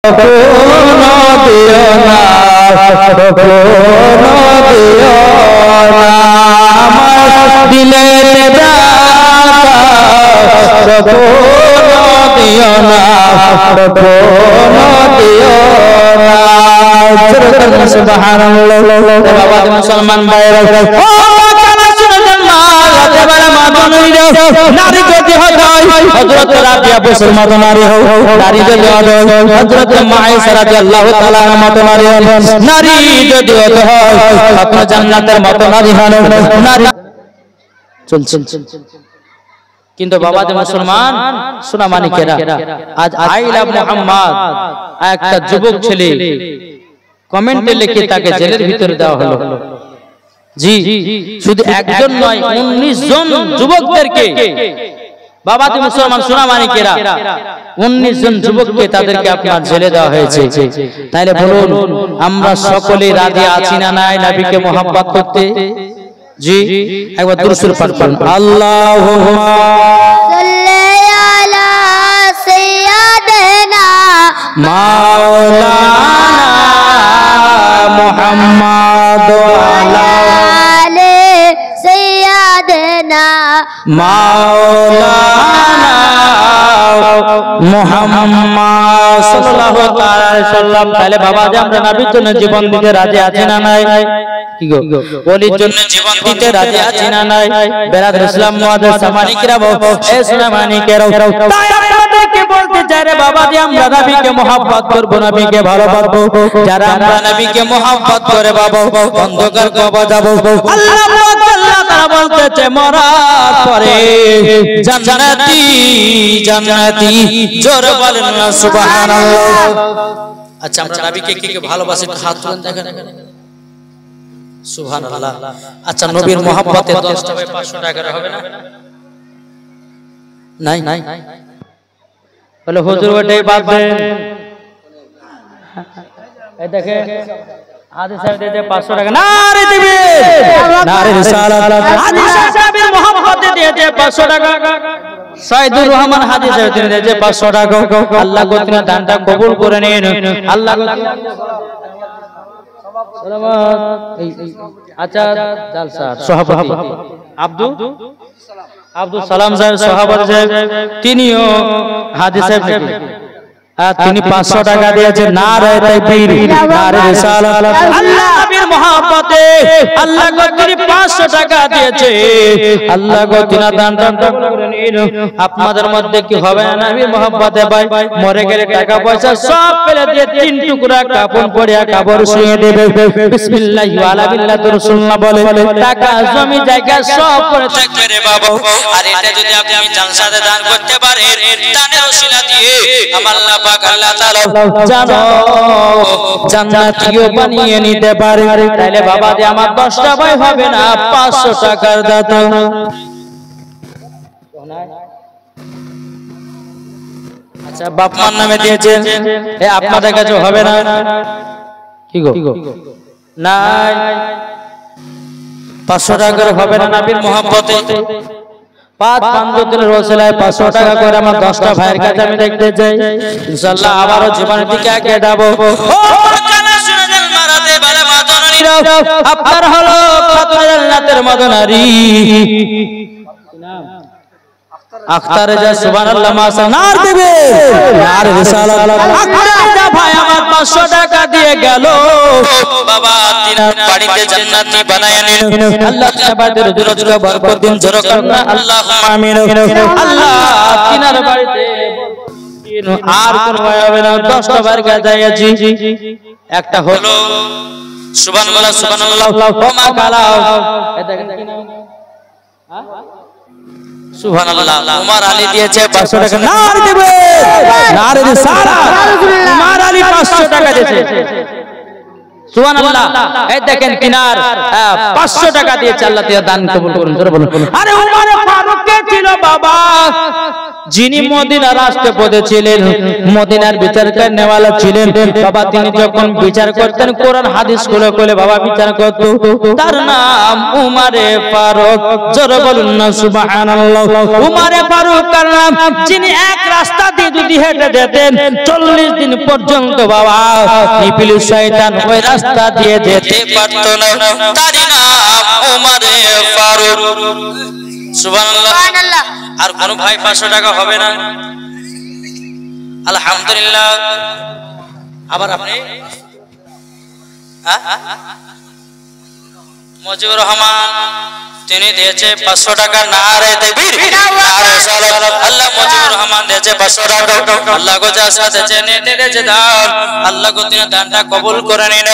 কখনো দিও না, কখনো দিও না আমার দিলের ব্যথা, কখনো দিও না, কখনো দিও না। সুবহানাল্লাহ। বাবা মুসলমান ভাইরা, ও কানা শুনেন মা, এবারে মা বনুইরা, নারী যদি হয় হযরত রাবিয়া বসর মত নারী হও, নারী যদি হয় হযরত মা আয়েশা রাদিয়াল্লাহু তাআলা মত নারী হও, নারী যদি হয় আপনি জান্নাতের মত নারী হন। নারী চল কিন্তু বাবা দে মুসলমান শোনা মানিকেরা, আজ আই লাভ মুহাম্মদ একটা যুবক ছেলে কমেন্টে লিখে তাকে জেলের ভিতরে দেওয়া হলো। জি, শুধু একজন নয়, 19 জন যুবকদেরকে বাবা দে মুসলমান শোনা মানিকেরা, 19 জন যুবককে তাদেরকে আপনার জেলে দেওয়া হয়েছে। তাইলে বলুন আমরা সকলে রাজি আছি না নাই নবীকে মোহাব্বত করতে? জি, একবার দুরূদ পাঠ করুন। আল্লাহুম্মা সাল্লি আলা সাইয়্যিদিনা মাওলানা মুহাম্মদ ওয়া আলি সাইয়্যিদিনা মাওলানা মুহাম্মদ সাল্লাল্লাহু আলাইহি ওয়াসাল্লাম। তাহলে বাবা যে আমরা নবীর জন্য জীবন দিতে রাজি আছি না নাই? কি গো, ওলির জন্য জীবন দিতে রাজি আছি না নাই? বেরাদর ইসলাম মুআদ্দাস সামানিকরা, এ সুনামানিকেরা, তাই আপনাদেরকে বলতে চাই রে বাবা যে আমরা নবীকে মোহাব্বত করব, নবীকে ভালোবাসবো। যারা আমরা নবীকে মোহাব্বত করে বাবা অন্ধকার কবর যাব, আল্লাহ তাআলা বলতেছে মরার পরে জান্নাতি জান্নাতি, জোরে বলেন না সুবহানাল্লাহ। আচ্ছা আমরা নবীকে কি ভালোবাসি, হাত তুলেন দেখেন। সুবহানাল্লাহ। আচ্ছা নবীর মোহাব্বতে 10 টাকায় 500 টাকা হবে না? নাই নাই বলে হুজুর ওটাই বাদ দেন। এই দেখে হাদিস সাহেব দিতে 500 টাকা নারে দিবে, নারে রিসালাত। হাদিস সাহেবের মোহাব্বতে দিয়েছে 500 টাকা। সাইদুর রহমান হাদিস সাহেব দিয়েছে 500 টাকা। আল্লাহ গোত্র দানটা কবুল করে নিন। আল্লাহ আচ্ছা জালসা সভাপতি আব্দুল সালাম সাহেব সভাপতি সাহেব, তিনিও হাদিস সাহেব তিনি 500 টাকা দিয়েছেন। নারে তাকবীর, নারে রিসালাত। আল্লাহ নবীর মহব্বতে আল্লাহ গোত্রী 500 টাকা দিয়েছে। আল্লাহ গোত্রী দান করে নিন। আপনাদের মধ্যে কি হবে না নবীর মহব্বতে ভাই মরে গেলে টাকা পয়সা সব ফেলে দিয়ে 3 টুকরা কাপড় পরিয়া কবর শুয়ে দেবে, বিসমিল্লাহি ওয়া আলা বিল্লাহি রাসূলুল্লাহ বলে টাকা জমি জায়গা সব পড়ে থাকবে রে বাবা। আর এটা যদি আপনি জালসাতে দান করতে পারেন, দানের ওসিলা দিয়ে আল্লাহ পাক আল্লাহ তাআলা জানো জান্নাতীও বানিয়ে নিতে পারে। তাইলে বাবা যে আমার 10টা ভাই হবে না 500 টাকার দাতা। আচ্ছা বাপ মার নামে দিয়েছেন, এ আপনাদের কাছে হবে না? কি গো নাই 500 টাকার হবে না নবীর মহব্বতে? 5 দিনের রসুলায় 500 টাকা করে আমার 10টা ভাইয়ের কাছে আমি দেখতে চাই। ইনশাআল্লাহ আবারও জীবনের দিকে এগিয়ে যাবো। আপনার হলো খাতুনে জান্নাতের মতো নারী আখতারে যা সুবহানাল্লাহ মাশা নার দেবে, নার রিসালাত। আখতারে যা ভাই আমার 500 টাকা দিয়ে গেল বাবা, তিনার বাড়িতে জান্নাতি বানায় নিন। আল্লাহ তাআলা বাড়িতে রোজগার বরকত দিন, জোরে করুন আল্লাহুম্মা আমিন। আল্লাহ তিনার বাড়িতে আর কোন ভয় হবে না। 10টা বার গাজাইছি, একটা হলো সুবহানাল্লাহ সুবহানাল্লাহ ওমা কালাও, এই দেখেন কি নাম? হ্যাঁ সুবহানাল্লাহ। উমর আলী দিয়েছে 500 টাকা। নার দেবে, নার রিসালাত। উমর আলী 500 টাকা দিয়েছে। সুবহানাল্লাহ। এই দেখেন কিনার 500 টাকা দিয়েছে, আল্লাহ তাআলা দান কবুল করুন, জোরে বলুন। আরে উমর ফারুক কে ছিল বাবা? যিনি মদিনার রাষ্ট্রপতি ছিলেন, মদিনার বিচার করনেওয়ালা ছিলেন বাবা। তিনি যখন বিচার করতেন কোরআন হাদিস খুলে খুলে বাবা বিচার করত। তার নাম উমরে ফারুক, জোরে বলুন না সুবহানাল্লাহ। উমরে ফারুক তার নাম, যিনি এক রাস্তা দিয়ে যদি হেঁটে যেতেন 40 দিন পর্যন্ত বাবা ইবলিস শয়তান ওই রাস্তা দিয়ে যেতে পারত না। তার নাম উমরে ফারুক, সুবহানাল্লাহ। আর কোন ভাই 500 টাকা হবে না? আলহামদুলিল্লাহ। আবার আপনি মুজিবুর রহমান, তিনি দিয়েছে 500 টাকা। নারে তাকবীর, নারে সালাত। আল্লাহ মুজিবুর রহমান দিয়েছে 500 টাকা। আল্লাহ গো যা সাথে চেনে দিয়েছে দান, আল্লাহ গো তিনি দানটা কবুল করে নিন।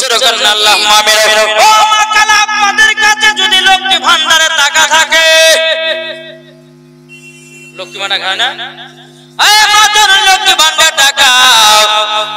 জোরে করুন আল্লাহুম্মা আমিন। ও মাকালা, আপনাদের কাছে যদি লক্ষ্মী ভান্ডারে টাকা থাকে, লক্ষ্মী ভান্ডার খায় না? লক্ষ্মী ভান্ডার টাকা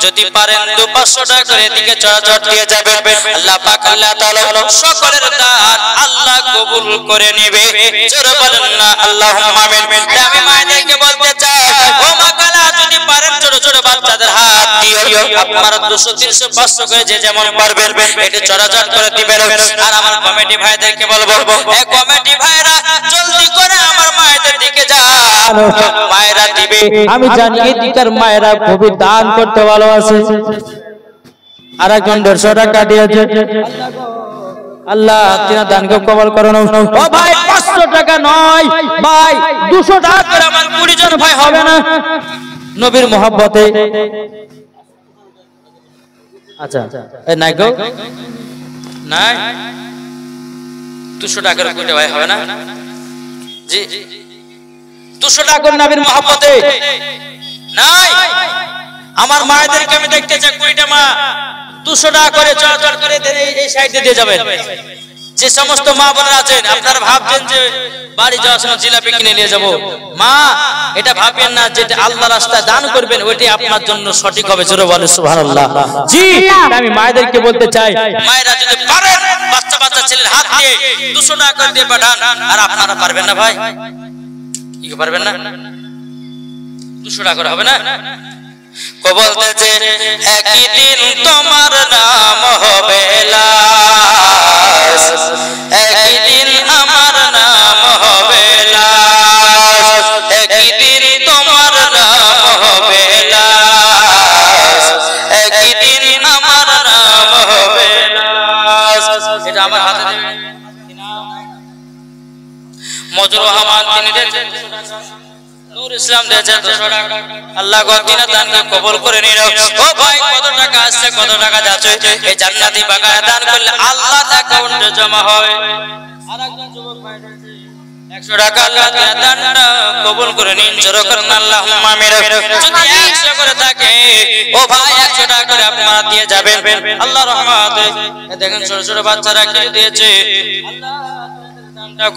যদি পারেন 500 টাকা করে এদিকে চড়াচড় দিয়ে যাবেন। আল্লাহ পাক আল্লাহ তাআলা সকলের দান আল্লাহ কবুল করে নেবে। জোরে বলেন না আল্লাহুম্মা আমিন। আমি মায়েদেরকে বলতে চাই, ও মাকালা, যদি পারেন ছোট ছোট বাচ্চাদের হাত দিয়ে আপনারা 200 300 500 করে যে যেমন পারবেন এটা চড়াচড় করে দিবেন। আর আমার কমিটি ভাইদেরকে বলবো, এই কমিটি ভাইরা জলদি করে আমার মায়েদের দিকে যান, মায়েরা দিবে। আমি জানি এদিকের মায়েরা খুবই দান করতে ভালোবাসে। আর একজন 150 টাকা দিয়েছে, আল্লাহ তিনা দানকে কবুল করুন। ও ভাই 500 টাকা নয় ভাই, 200 টাকা করে আমার 20 জন ভাই হবে না নবীর মহব্বতে? আচ্ছা এই নাই গো, নাই 200 টাকা করে 20 ভাই হবে না? জি 200 টাকা করে নবীর মহব্বতে নাই। আমার মায়েদেরকে আমি দেখতে চাই 20টা মা 200 টাকা করে চলাচল করে এই সাইডে দিয়ে যাবেন। যে সমস্ত মা বোনেরা আছেন, আপনারা ভাবছেন যে বাড়ি যাওয়ার সময় জিলাপি কিনে নিয়ে যাব, মা এটা ভাববেন না। যেটা আল্লাহ রাস্তায় দান করবেন ওইটাই আপনার জন্য সঠিক হবে। জোরে বলেন সুবহানাল্লাহ। জি আমি মায়েদেরকে বলতে চাই, মায়েরা যদি পারেন বাচ্চা বাচ্চা ছেলের হাত দিয়ে 200 টাকা করে দিয়ে পাঠান। আর আপনারা পারবেন না ভাই? কি পারবেন না? 200 টাকা করে হবে না? বলতেছে একদিন তোমার নাম হবে লাশ, একদিন আমার নাম হবে লাশ, একদিন তোমার নাম হবে লাশ, একদিন আমার নাম হবে লাশ। এটা আমার হাতে দেবেন। মুজিবুর রহমান তিনি দিয়েছেন, নূর ইসলাম দিয়েছেন 200 টাকা। আল্লাহ গো তিনা দানকে কবুল করে নিন। ও ভাই কত টাকা আসছে, কত টাকা যাচ্ছে? এই জান্নাতি বাগানে দান করলে আল্লাহর অ্যাকাউন্টে জমা হয়। আরেকজন যুবক ভাই দিয়েছে 100 টাকা। আল্লাহ তিনা দানটা কবুল করে নিন। জোরে করুন আল্লাহুম্মা আমিন। যদি 100 করে থাকে, ও ভাই 100 টাকা করে আপনারা দিয়ে যাবেন। আল্লাহর রহমতে দেখেন ছোট ছোট বাচ্চারা কি দিয়েছে, আল্লাহ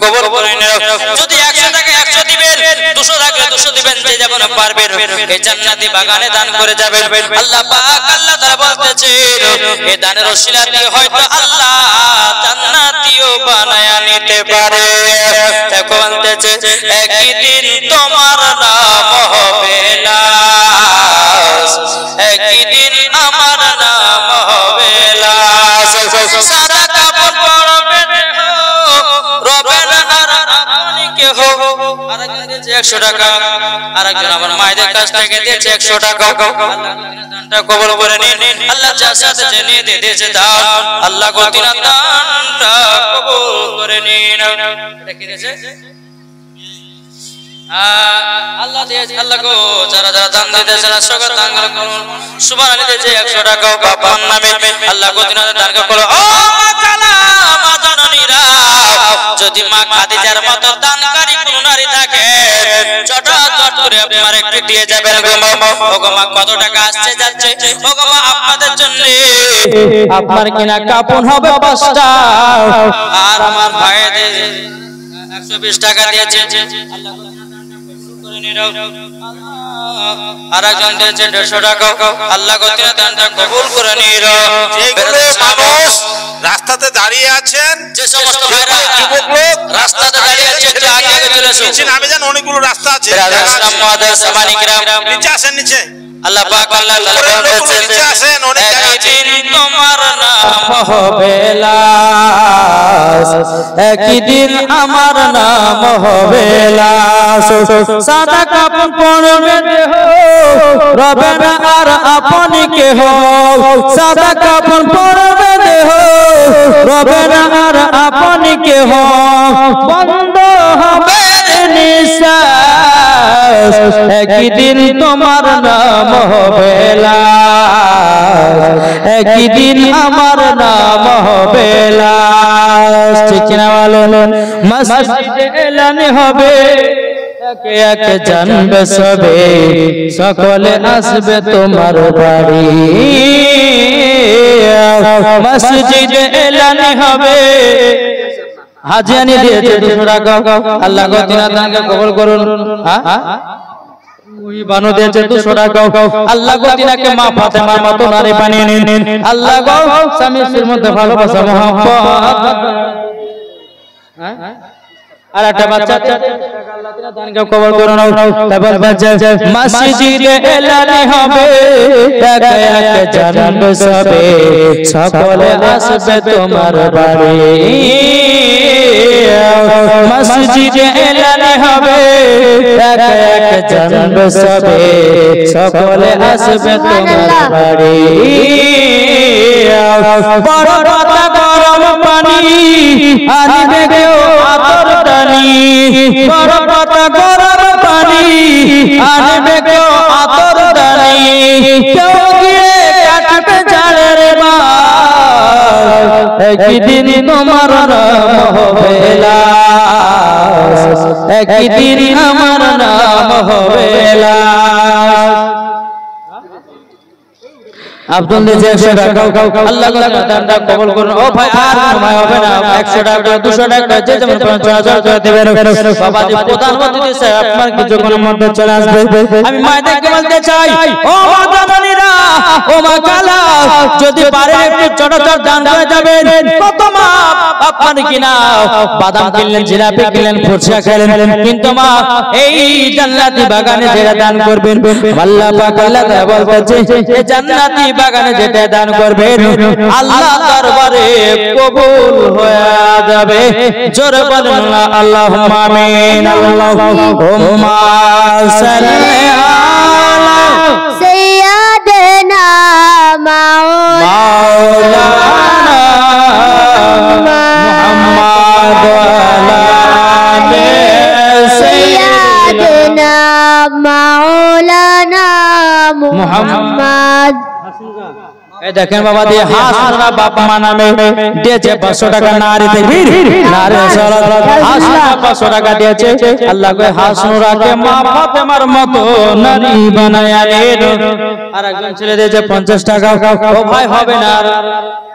কবুল করে নিন। যদি 100 টাকা 100 দিবেন, 200 টাকা 200 দিবেন, যে যেমন পারবেন এই জান্নাতি বাগানে দান করে যাবেন। আল্লাহ পাক আল্লাহ তাআলা বলতেছেন, এই দানের ওসিলা দিয়ে হয়তো আল্লাহ জান্নাতিও বানায়া নিতে পারে। দেখো বলতেছে একদিন তোমার নাম হবে লাশ, একদিন আমার নাম হবে লাশ। সাদা কাপড় পরবেন রবের আর আপনি কে হো। আরেকজন দিয়েছে 100 টাকা। আরেকজন আমার মায়েদের কাছ থেকে দিয়েছে 100 টাকা। দানটা কবুল করে নিন। আল্লাহ যার সাথে জেনে দিয়েছে দান, আল্লাহ গো তিনা দানটা কবুল করে নিন। এটা কি দিয়েছে? আল্লাহ দিয়েছে। আল্লাহ গো যারা যারা দান দিয়েছে সকল দান করুন। সুবহানাল্লাহ দিয়েছে 100 টাকা বাবার নামে। আল্লাহ গো তিনা দানকে কবুল। ও মাকালা মা জননীরা, যদি মা খাদিজার মতো দানকারী কোন নারী থাকে চটাচট করে আপনারা একটু দিয়ে যাবেন গো মা। ও গো মা কত টাকা আসছে যাচ্ছে? ও গো মা আপনাদের জন্য আপনার কিনা কাপড় হবে 5টা। আর আমার ভাইদের 120 টাকা দিয়েছে। আল্লাহ আরেকজন দিয়েছে 150 টাকা আল্লাহ গো তিনি দানটা কবুল করে নিল। যেগুলো মানুষ রাস্তাতে দাঁড়িয়ে আছেন, যে সমস্ত ভাইরা যুবক লোক রাস্তাতে দাঁড়িয়ে আছে একটু আগে আগে চলে এসো। আমি জানি অনেকগুলো রাস্তা আছে, ইসলাম মুআদ্দাস সামানিকরাম নিচে আসেন, নিচে আল্লাহ পাক আল্লাহ তাআলা বলেছেন একদিন তোমার নাম হবে লাশ, একদিন আমার নাম হবে লাশ, সাদা কাপড় পরবে দেহ রবে না আর আপনি কেহ, সাদা কাপড় পরবে দেহ রবে না আর আপনি কেহ, বন্ধ হবে নিঃশ্বাস একদিন তোমার নাম হবে লাশ, একদিন আমার নাম হবে লাশ। ঠিক না বলেন? মসজিদে এলান হবে একে একে জানবে সবে, সকলে আসবে তোমার বাড়ি, মসজিদে এলান হবে। হাজিয়ানি দিয়েছে 200 টাকা আল্লাহ গো তিনার দানকে কবুল করুন। ওই বানু দিয়েছে 200 টাকা আল্লাহ গো তিনাকে মা ফাতেমার মতো নারী বানিয়ে নিন। আল্লাহ গো স্বামী স্ত্রীর মধ্যে ভালোবাসা মহব্বত। আর একটা বাচ্চা আল্লাহ তিনার দানকে কবুল করুন। তারপর বাচ্চা মসজিদে এলান হবে একে একে জানবে সবে, সকলে আসবে তোমার বাড়ি, মসজিদে এলান হবে একে একে জানবে সবে, সকলে আসবে তোমার বাড়ি। বড় পাতা গরম পানি আনবে কেউ আতর টানি, বড় পাতা গরম পানি আনবে কেউ আতর টানি, কেউ গিয়ে কাটবে জালের বাস, একদিন তোমার নাম হবে লাশ, একদিন আমার নাম হবে লাশ। আব্দুল দিয়েছে 100 টাকা আল্লাহ দানটা কবুল করুন। ও ভাই আর সময় হবে না, 100 টাকা 200 টাকা যে যেমন 5000 টাকা দিবেন। বাবা জি প্রধানমন্ত্রী দিয়েছে আপনার কিছুক্ষণের মধ্যে চলে আসবে। আমি মায়েদেরকে বলতে চাই ও মা দাদানিরা, ও মা কালা, যদি পারেন একটু ছোট ছোট দান করে যাবেন। কত মা আপনার কিনা বাদাম কিনলেন, জিলাপি কিনলেন, ফুচকা খেলেন, কিন্তু মা এই জান্নাতি বাগানে যেটা দান করবেন আল্লাহ পাক আল্লাহ তাআলা বলতেছে এই জান্নাতি বাগানে যেটা দান করবেন আল্লাহ দরবারে কবুল হয়ে যাবে। জোরে বলেন আল্লাহুম্মা আমিন। আল্লাহুম্মা সাল্লি আলা সাইয়্যিদিনা মাওলানা মুহাম্মদ ওয়া আলি সাইয়্যিদিনা মাওলানা মুহাম্মদ। এই দেখেন বাবা দিয়ে হাসনা বাপ মা নামে দিয়েছে 500 টাকা, নারী তাকবীর, নারী সালাত, হাসনা 500 টাকা দিয়েছে। আল্লাহ কই হাসনুরাকে মা ফাতেমার মতো নারী বানায়া নিন। আর একজন ছেলে দিয়েছে 50 টাকা। ও ভাই হবে না,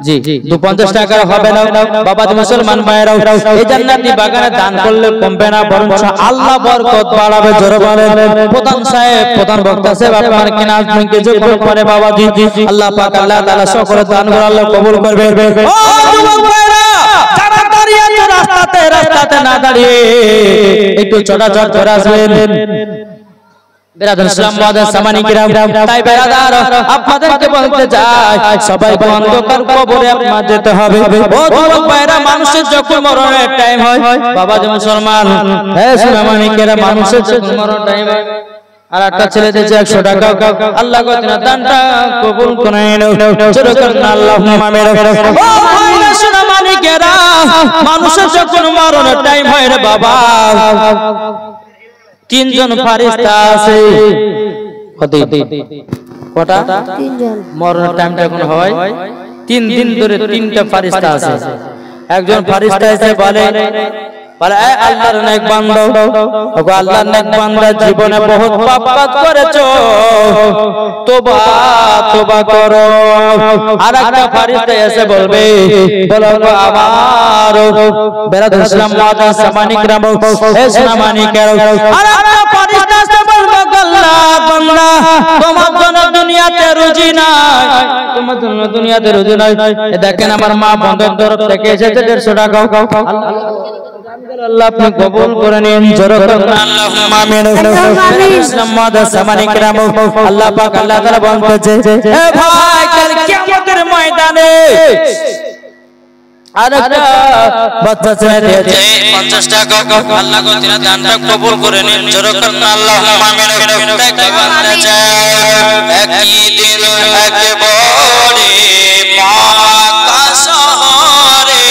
জি 250 টাকা হবে না। বাবা দি মুসলমান ভাইরাও এই জান্নাতি বাগানে দান করলে কমবে না, বরং আল্লাহ বরকত বাড়াবে। জোরে বলেন প্রধান সাহেব, প্রধান বক্তা সাহেব আপনার কিনা আপনি কিছু করে বাবা জি আল্লাহ পাক আল্লাহ তাআলা সকলের দানগুলো আল্লাহ কবুল করবে। ও যুবক ভাইরা যারা দাঁড়িয়ে আছে রাস্তাতে না দাঁড়িয়ে একটু ছোটাছট করে আসবেন। বেরাদার ইসলাম মুআদ্দাস সামানিকরাম, তাই বেরাদার আপনাদেরকে বলতে চাই সবাই অন্ধকার কবরে আপনার যেতে হবে। ও যুবক ভাইরা মানুষের যখন মরণের টাইম হয়, বাবা যে মুসলমান হে সামানিকরা, মানুষের যখন মরণ টাইম হয় আর একটা ছেলে দিয়েছে 100 টাকা আল্লাহ গো তিনার দানটা কবুল করে নাও। জোরে করেন আল্লাহুম্মা আমিন। ও ভাইরা সামানিকরা, মানুষের যখন মরণের টাইম হয় রে বাবা, 3 জন ফেরেশতা আছে। কটা? 3 জন। মরণের টাইমটা এখন হয় 3 দিন ধরে 3টা ফেরেশতা আছে। একজন ফেরেশতা এসে বলে এ আল্লাহর নেক বান্দা, ওগো আল্লাহর নেক বান্দা, জীবনে বহুত পাপ করেছো, তওবা করো। আর একটা ফেরেশতা এসে বলবে বলো আমার বেরাদার ইসলাম মুআদ্দাস সামানিকরাম, হে সামানিকরাম, আর একটা ফেরেশতা আসতে বলবো আল্লাহ বান্দা তোমার জন্য দুনিয়াতে রুজি নাই, তোমার জন্য দুনিয়াতে রুজি নাই। দেখেন আমার মা বন্ধের তরফ থেকে এসেছে 150 টাকা। আল্লাহ আপনি কবুল করে নিন, জোরে বলুন আল্লাহুম্মা আমিন। ইসলাম মাদার সামানি کرام আল্লাহ পাক আল্লাহ তাআলা বলতেছে এ ভাই কাল কিয়ামতের ময়দানে আরেকটা বাচ্চা ছেলে দিয়েছে 50 টাকা আল্লাহ গো তিনা দানটা কবুল করে নিন, জোরে বলুন আল্লাহুম্মা আমিন। তাকে বান্দা চায় একই দিন একবারে মক্কা শহরে,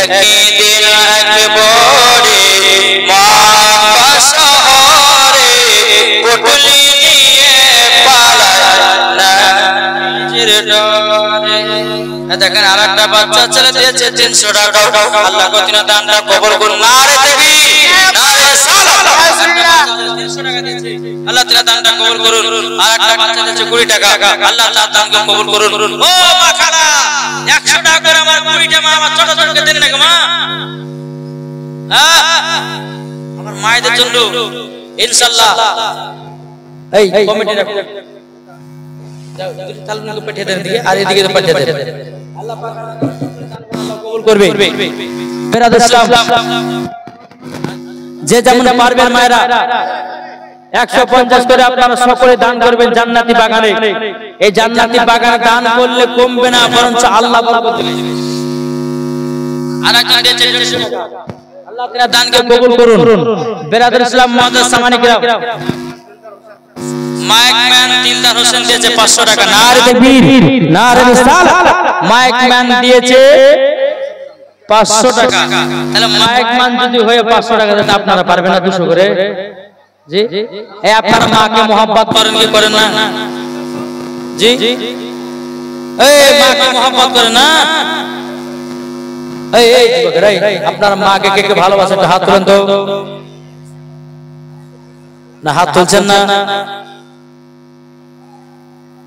একই দিন একবারে মক্কা শহরে পুটলি নিয়ে পালায় নাজির ডরে। দেখেন আরেকটা বাচ্চা ছেলে দিয়েছে 300 টাকা আল্লাহ গো তিনা দানটা কবুল করুন। নারে তাকবীর নারে সালাত 300 টাকা দিয়েছে আল্লাহ তিনা দানটা কবুল করুন। আরেকটা বাচ্চা দিয়েছে 20 টাকা আল্লাহ তার দানকে কবুল করুন। ও মা খালা 100 টাকা করে আমার 20টা মা আমার ছোট ছোটকে দেন নাকি মা? আমার মায়েদের জন্য ইনশাআল্লাহ এই কমিটি রাখো, যাও তালুনকে পাঠিয়ে দেন দিকে আর এদিকে পাঠিয়ে দেন, আল্লাহ পাক কবুল করবে। বেরাদর ইসলাম যে যেমন পারবেন মায়েরা 150 করে আপনারা সকলে দান করবেন জান্নাতি বাগানে। এই জান্নাতি বাগানে দান করলে কমবে না, বরঞ্চ আল্লাহ বরকত দেবে। আরেকজন দিয়েছে 150 টাকা আল্লাহ তাআলা দানকে কবুল করুন। বেরাদর ইসলাম মুআজ্জাজ সামানি کرام মাইক ম্যান দিলদার হোসেন দিয়েছে 500 টাকা। নারে তাকবীর নারে রিসালাত। মাইক ম্যান দিয়েছে 500 টাকা। তাহলে মাইক ম্যান যদি হয়ে 500 টাকা দেন আপনারা পারবেন না 200 করে? জি এই আপনার মাকে mohabbat করেন কি করেন না? জি এই মাকে mohabbat করেন না? এই এই যুবকেরা আপনার মাকে কে কে ভালোবাসেন একটু হাত তুলেন তো। না হাত তুলছেন না?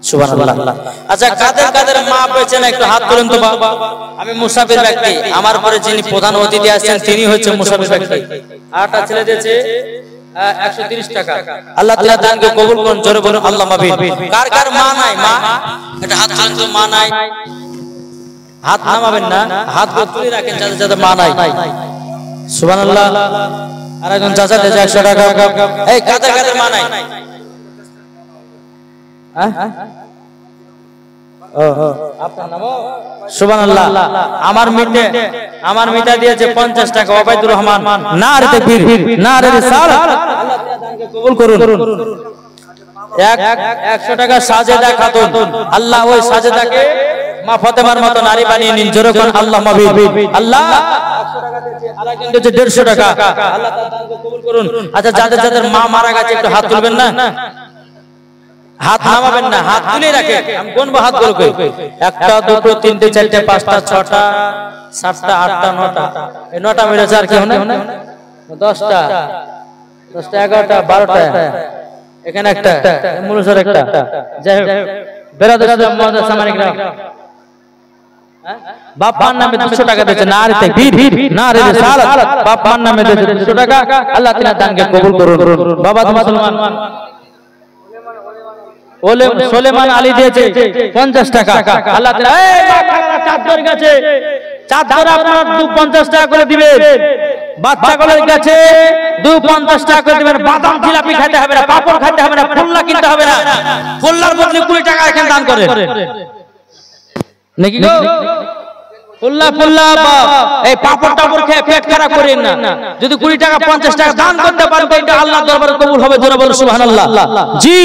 সুবহানাল্লাহ। আচ্ছা কাদের কাদের মা পেয়েছেন একটু হাত তুলেন তো বাবা। আমি মুসাফির ব্যক্তি, আমার পরে যিনি প্রধান অতিথি আসছেন তিনি হচ্ছেন মুসাফির ব্যক্তি। আরটা ছেলে দিয়েছে 130 টাকা। আল্লাহ তাআলা দানকে কবুল করুন, জোরে বলুন আল্লাহুম্মা আমিন। কার কার মা নাই? মা এটা হাত তুলেন তো, মা নাই হাত নামাবেন না, হাত তুলে রাখেন যাদের যাদের মা নাই। সুবহানাল্লাহ। আরেকজন চাচা দিয়েছে 100 টাকা। এই কাদের কাদের মা নাই? সুবহানাল্লাহ। আমার মিটা দিয়েছে 50 টাকা ওবাইদুর রহমান। নারে তাকবীর নারে রিসালাত। আল্লাহ তাআলা দানকে কবুল করুন। 100 টাকা সাজেদা খাতুন, আল্লাহ ওই সাজেদাকে মা ফাতেমার মতো নারী বানিয়ে নিন, জোরে কোন আল্লাহুম্মা আমিন। আল্লাহ 100 টাকা দিয়েছে, আরেকজন দিয়েছে 150 টাকা। আল্লাহ তাআলা দানকে কবুল করুন। আচ্ছা যাদের যাদের মা মারা গেছে একটু হাত তুলবেন না, হাত নামাবেন না, হাত তুলে রাখে। আমি গুনবো হাতগুলোকে, 1 2 3 4 5 6 7 8 9টা। এই 9টা মেরেছে আর কি হনে 10টা 11টা 12টা, এখানে একটা মুলুসের একটা। যাই হোক বেরাদর ইসলাম মুআজ্জাজ সামানি کرام বাপ্পার নামে 200 টাকা দিয়েছে। নারে তাকবীর নারে রিসালাত। বাপ্পার নামে দিয়েছে 200 টাকা। আল্লাহ তাআলা দানকে কবুল করুন। বাবা মুসলমান সুলেমান আলী দিয়েছে 50 টাকা। আল্লাহ তাআলা এই বাচ্চারা চাদর গেছে, চাদর আপনারা 250 টাকা করে দিবেন। বাচ্চাগুলোর কাছে 250 টাকা করে দিবেন। বাদাম জিলাপি খেতে হবে না, পাপড় খেতে হবে না, ফুল্লা কিনতে হবে না। ফুল্লার বদলে 20 টাকা এখানে দান করেন নাকি গো? ফুল্লা এই পাপড় টাপড় খেয়ে পেট খারাপ করেন না। যদি 20 টাকা 50 টাকা দান করতে পারেন তো এটা আল্লাহর দরবারে কবুল হবে, জোরে বলুন সুবহানাল্লাহ। জি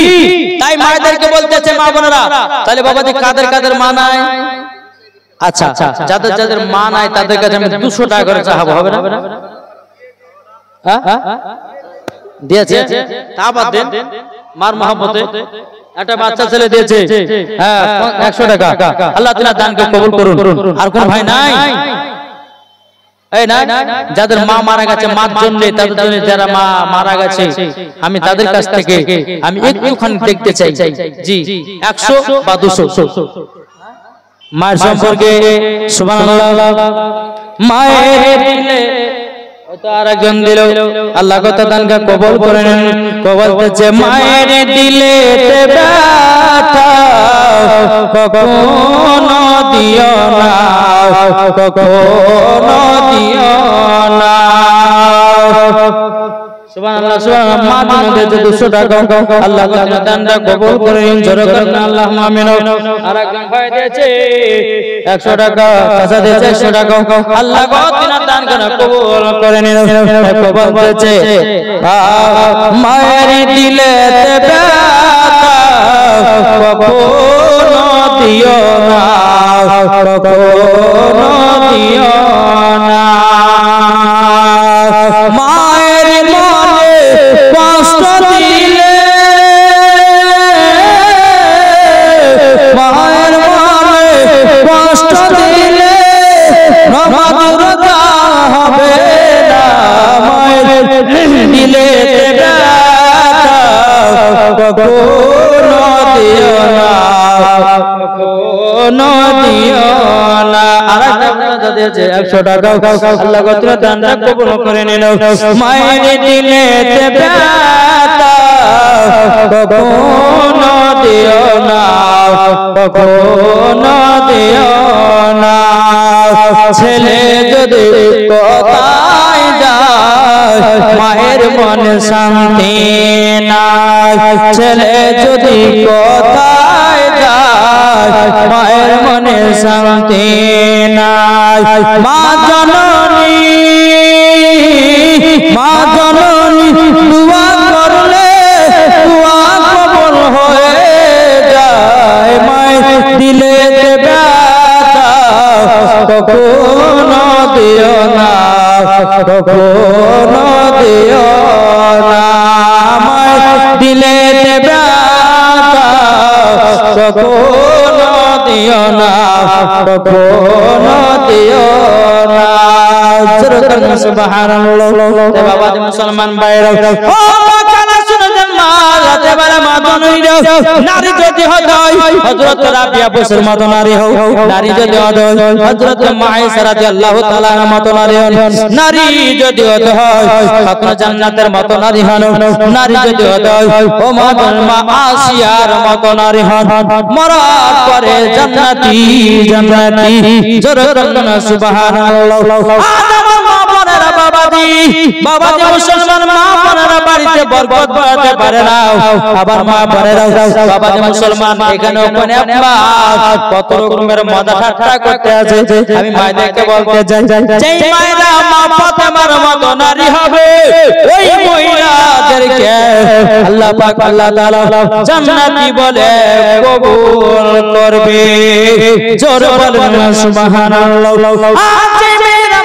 তাই মায়েদেরকে বলতেছে মা বোনেরা, তাহলে বাবাজি কাদের কাদের মা নাই? আচ্ছা যাদের যাদের মা নাই তাদের কাছে আমি 200 টাকা করে চাহাবো, হবে না? হ্যাঁ দিয়েছে তা বাদ দেন, মার মহব্বতে একটা বাচ্চা ছেলে দিয়েছে 100 টাকা। আল্লাহ তাআলা দানকে কবুল করুন। আর কোন ভাই নাই? এই না যাদের মা মারা গেছে, মার জন্য তাদের জন্য যারা মা মারা গেছে, আমি তাদের কাছ থেকে আমি একটুখানি দেখতে চাই। জি 100 বা 200 মায়ের সম্পর্কে। সুবহানাল্লাহ। মায়ের দিলে হয়তো আরেকজন দিল, আল্লাহ কত দানকে কবুল করে নেন। কবুল করছে মায়ের দিলে ব্যথা কখনো দিও না, কখনো দিও না। সুবহানাল্লাহ সুবহানাল্লাহ। মা দিনতে যে 200 টাকা আল্লাহ তাআলা দানটা কবুল করে নিন, জোরে করেন আল্লাহুম্মা আমিন। আরেকজন ভাই দিয়েছে 100 টাকা, চাচা দিয়েছে 100 টাকা, আল্লাহ তাআলা দান কবুল করে নিন। কবুল করেছে মায়ের দিলে ব্যথা কখনো দিও না, কখনো দিও না। মায়ের মনে কষ্ট দিলে, মায়ের মনে কষ্ট দিলে নবদুর্গা হবে না। মায়ের দিলে কখনো দিও না, কখনো দিও না। আরেকটা দিয়েছে 100 টাকা, আল্লাহ কতটা দানটা কবুল করে নিন। মায়ের দিলে ব্যথা কখনো দিও না, কখনো দিও না। ছেলে যদি কোথায় যায় মায়ের মনে শান্তি নাই, ছেলে যদি কোথায় যায় মায়ের মনে শান্তি নাই। মা জননী, মা জননী দুয়া করলে দুয়া কবুল হয়ে যায়। মায়ের দিলে ব্যথা কখনো দিও না, কখনো দিও না। মায়ের দিলে ব্যথা কখনো দিও না, কখনো দিও না। সুবহানাল্লাহ। বাবা মুসলমান ভাইরা, ও কানা শুনেন মা রাতে বেলা মা দনইরা নারী যদি হয় হযরত রাবিয়া বসর মত নারী হও, নারী যদি হয় হযরত মায়েশা রাদিয়াল্লাহু তাআলা মত নারী হন, নারী যদি হয় আপনি জান্নাতের মত নারী হন, নারী যদি হয় ও মা আসিয়ার মত নারী হন, মরার পরে জান্নাতি জান্নাতি। জোরে বলুন সুবহানাল্লাহ। বাবাজি মুসলমান মা বোনেরা বাড়িতে বরকত বাড়াতে পারে না। আবার মা বোনেরা বাবাজি মুসলমান এখানে ওখানে কত রকমের মজা ঠাট্টা করতে আছে। আমি মায়েদেরকে বলতে চাই, যেই মায়েরা মা ফাতেমার মতো নারী হবে ওই মহিলাদেরকে আল্লাহ পাক আল্লাহ তাআলা জান্নাতি বলে কবুল করবে। জোরে বলুন সুবহানাল্লাহ।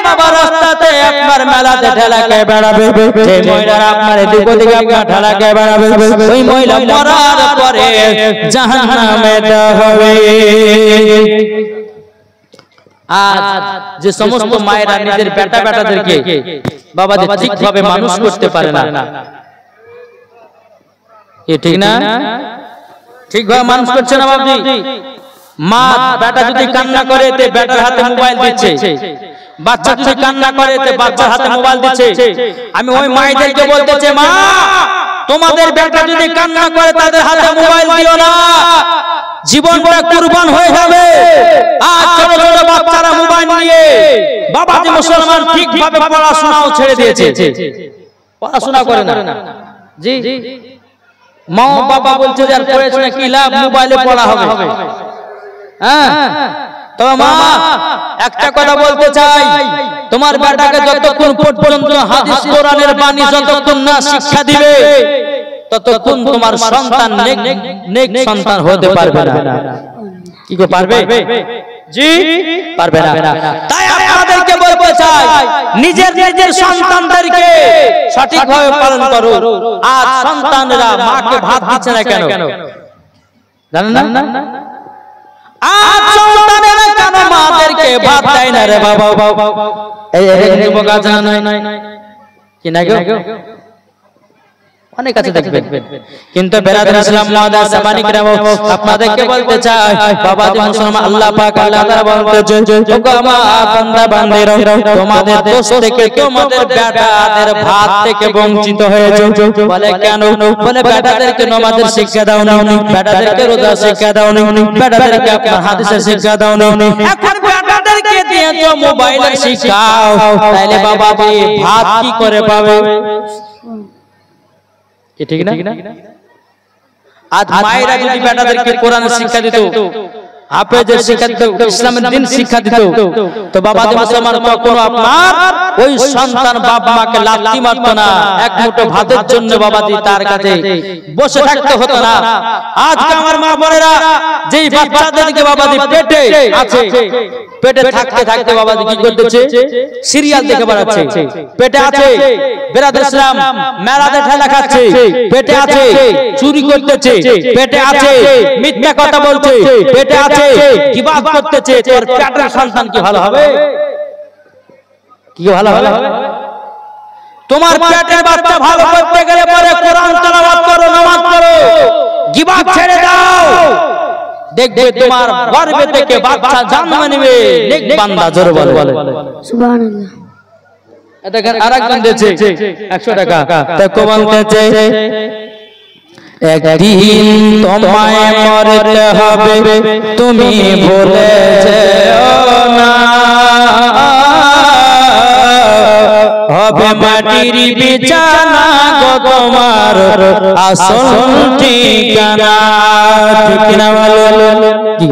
বাবা রাস্তাতে আপনার মেলাতে ঠেলাকে বেড়াবে, যে মহিলারা আপনার এদিক ওদিকে আপনার ঠেলাকে বেড়াবে ওই মহিলা মরার পরে জাহান্নামে হবে। আজ যে সমস্ত মায়েরা নিজের বেটা বেটাদেরকে বাবাদের ঠিকভাবে মানুষ করতে পারে না, এ ঠিক না? ঠিকভাবে মানুষ করছে না বাবজি। মা বেটা যদি কান্না করে তে বেটার হাতে মোবাইল দিচ্ছে, বাচ্চা যদি কান্না করে তে বাচ্চার হাতে মোবাইল দিচ্ছে। আমি ওই মায়েদেরকে বলতে চাই, মা তোমাদের বেটা যদি কান্না করে তাদের হাতে মোবাইল দিও না, জীবনটা কুরবান হয়ে যাবে। আজ ছোট ছোট বাচ্চারা মোবাইল নিয়ে বাবাজি মুসলমান ঠিকভাবে পড়াশোনাও ছেড়ে দিয়েছে, পড়াশোনা করে না। জি মা বাবা বলছে যে আর পড়াশোনা কি লাভ, মোবাইলে পড়া হবে। হ্যাঁ তবে মা একটা কথা বলতে চাই, তোমার বেটাকে যতক্ষণ পর্যন্ত হাদিস কোরআনের বাণী যতক্ষণ না শিক্ষা দিবে ততক্ষণ তোমার সন্তান নেক সন্তান হতে পারবে না। কি করে পারবে? জি পারবে না। তাই আপনাদেরকে বলতে চাই, নিজের নিজের সন্তানদেরকে সঠিকভাবে পালন করো। আজ সন্তানরা মাকে ভাত দিচ্ছে না কেন জানেন না? আজ সন্তানেরা কেন মাদেরকে ভাত দেয় না রে বাবা? এই যুবক আছে না কি না গো? অনেক আছে দেখবেন। কিন্তু বেরাদার ইসলাম মুআদ্দাস সামানিক রাম আপনাদেরকে বলতে চাই বাবা জি মুসলমান আল্লাহ পাক আল্লাহ তাআলা বলতেছে ওগো আমার বান্দা বান্দিরা তোমাদের দোষ থেকে তোমাদের বেটাদের ভাত থেকে বঞ্চিত হয়েছে। বলে কেন? বলে বেটাদেরকে নামাজের শিক্ষা দাও না, বেটাদেরকে রোজা শিক্ষা দাও না, বেটাদেরকে আপনার হাদিসের শিক্ষা দাও না, এখন বেটাদেরকে দিয়েছো মোবাইলের শিক্ষা। তাইলে বাবা জি ভাত কি করে পাবে? ঠিক না? আজ মায়েরা যদি বেটাদেরকে কোরআনের শিক্ষা দিত, হাফেজের শিক্ষা দিত, ইসলামের দিন শিক্ষা দিত, তো বাবা জি মুসলমান কখনো আপনার ওই সন্তান বাপ মাকে লাথি মারতো না, এক মুঠো ভাতের জন্য বাবা জি তার কাছে বসে থাকতে হতো না। আজকে আমার মা বোনেরা যেই বাচ্চাদেরকে বাবা জি পেটে আছে, পেটে থাকতে থাকতে বাবা জি কি করতেছে? সিরিয়াল দেখে বেড়াচ্ছে। পেটে আছে বেরাদার ইসলাম মেলাতে ঠেলা খাচ্ছে, পেটে আছে চুরি করতেছে, পেটে আছে মিথ্যা কথা বলছে, পেটে আছে গীবত করতেছে। তোর পেটের সন্তান কি ভালো হবে? কি ভালো হবে? তোমার পেটের বাচ্চা ভালো করতে গেলে পরে কোরআন তেলাওয়াত করো, নামাজ পড়ো, গীবত ছেড়ে দাও, দেখবে তোমার গর্ভে থেকে বাচ্চা জন্ম নেবে নেক বান্দা। জোরে বলে সুবহানাল্লাহ। দেখেন আরেকজন দিয়েছে 100 টাকা, তাকে বলতেছে একদিন তোমায় মরতে হবে তুমি ভুলে যেও না, হবে মাটির বিছানা গো তোমার আসল ঠিকানা। ঠিক না বলো? কি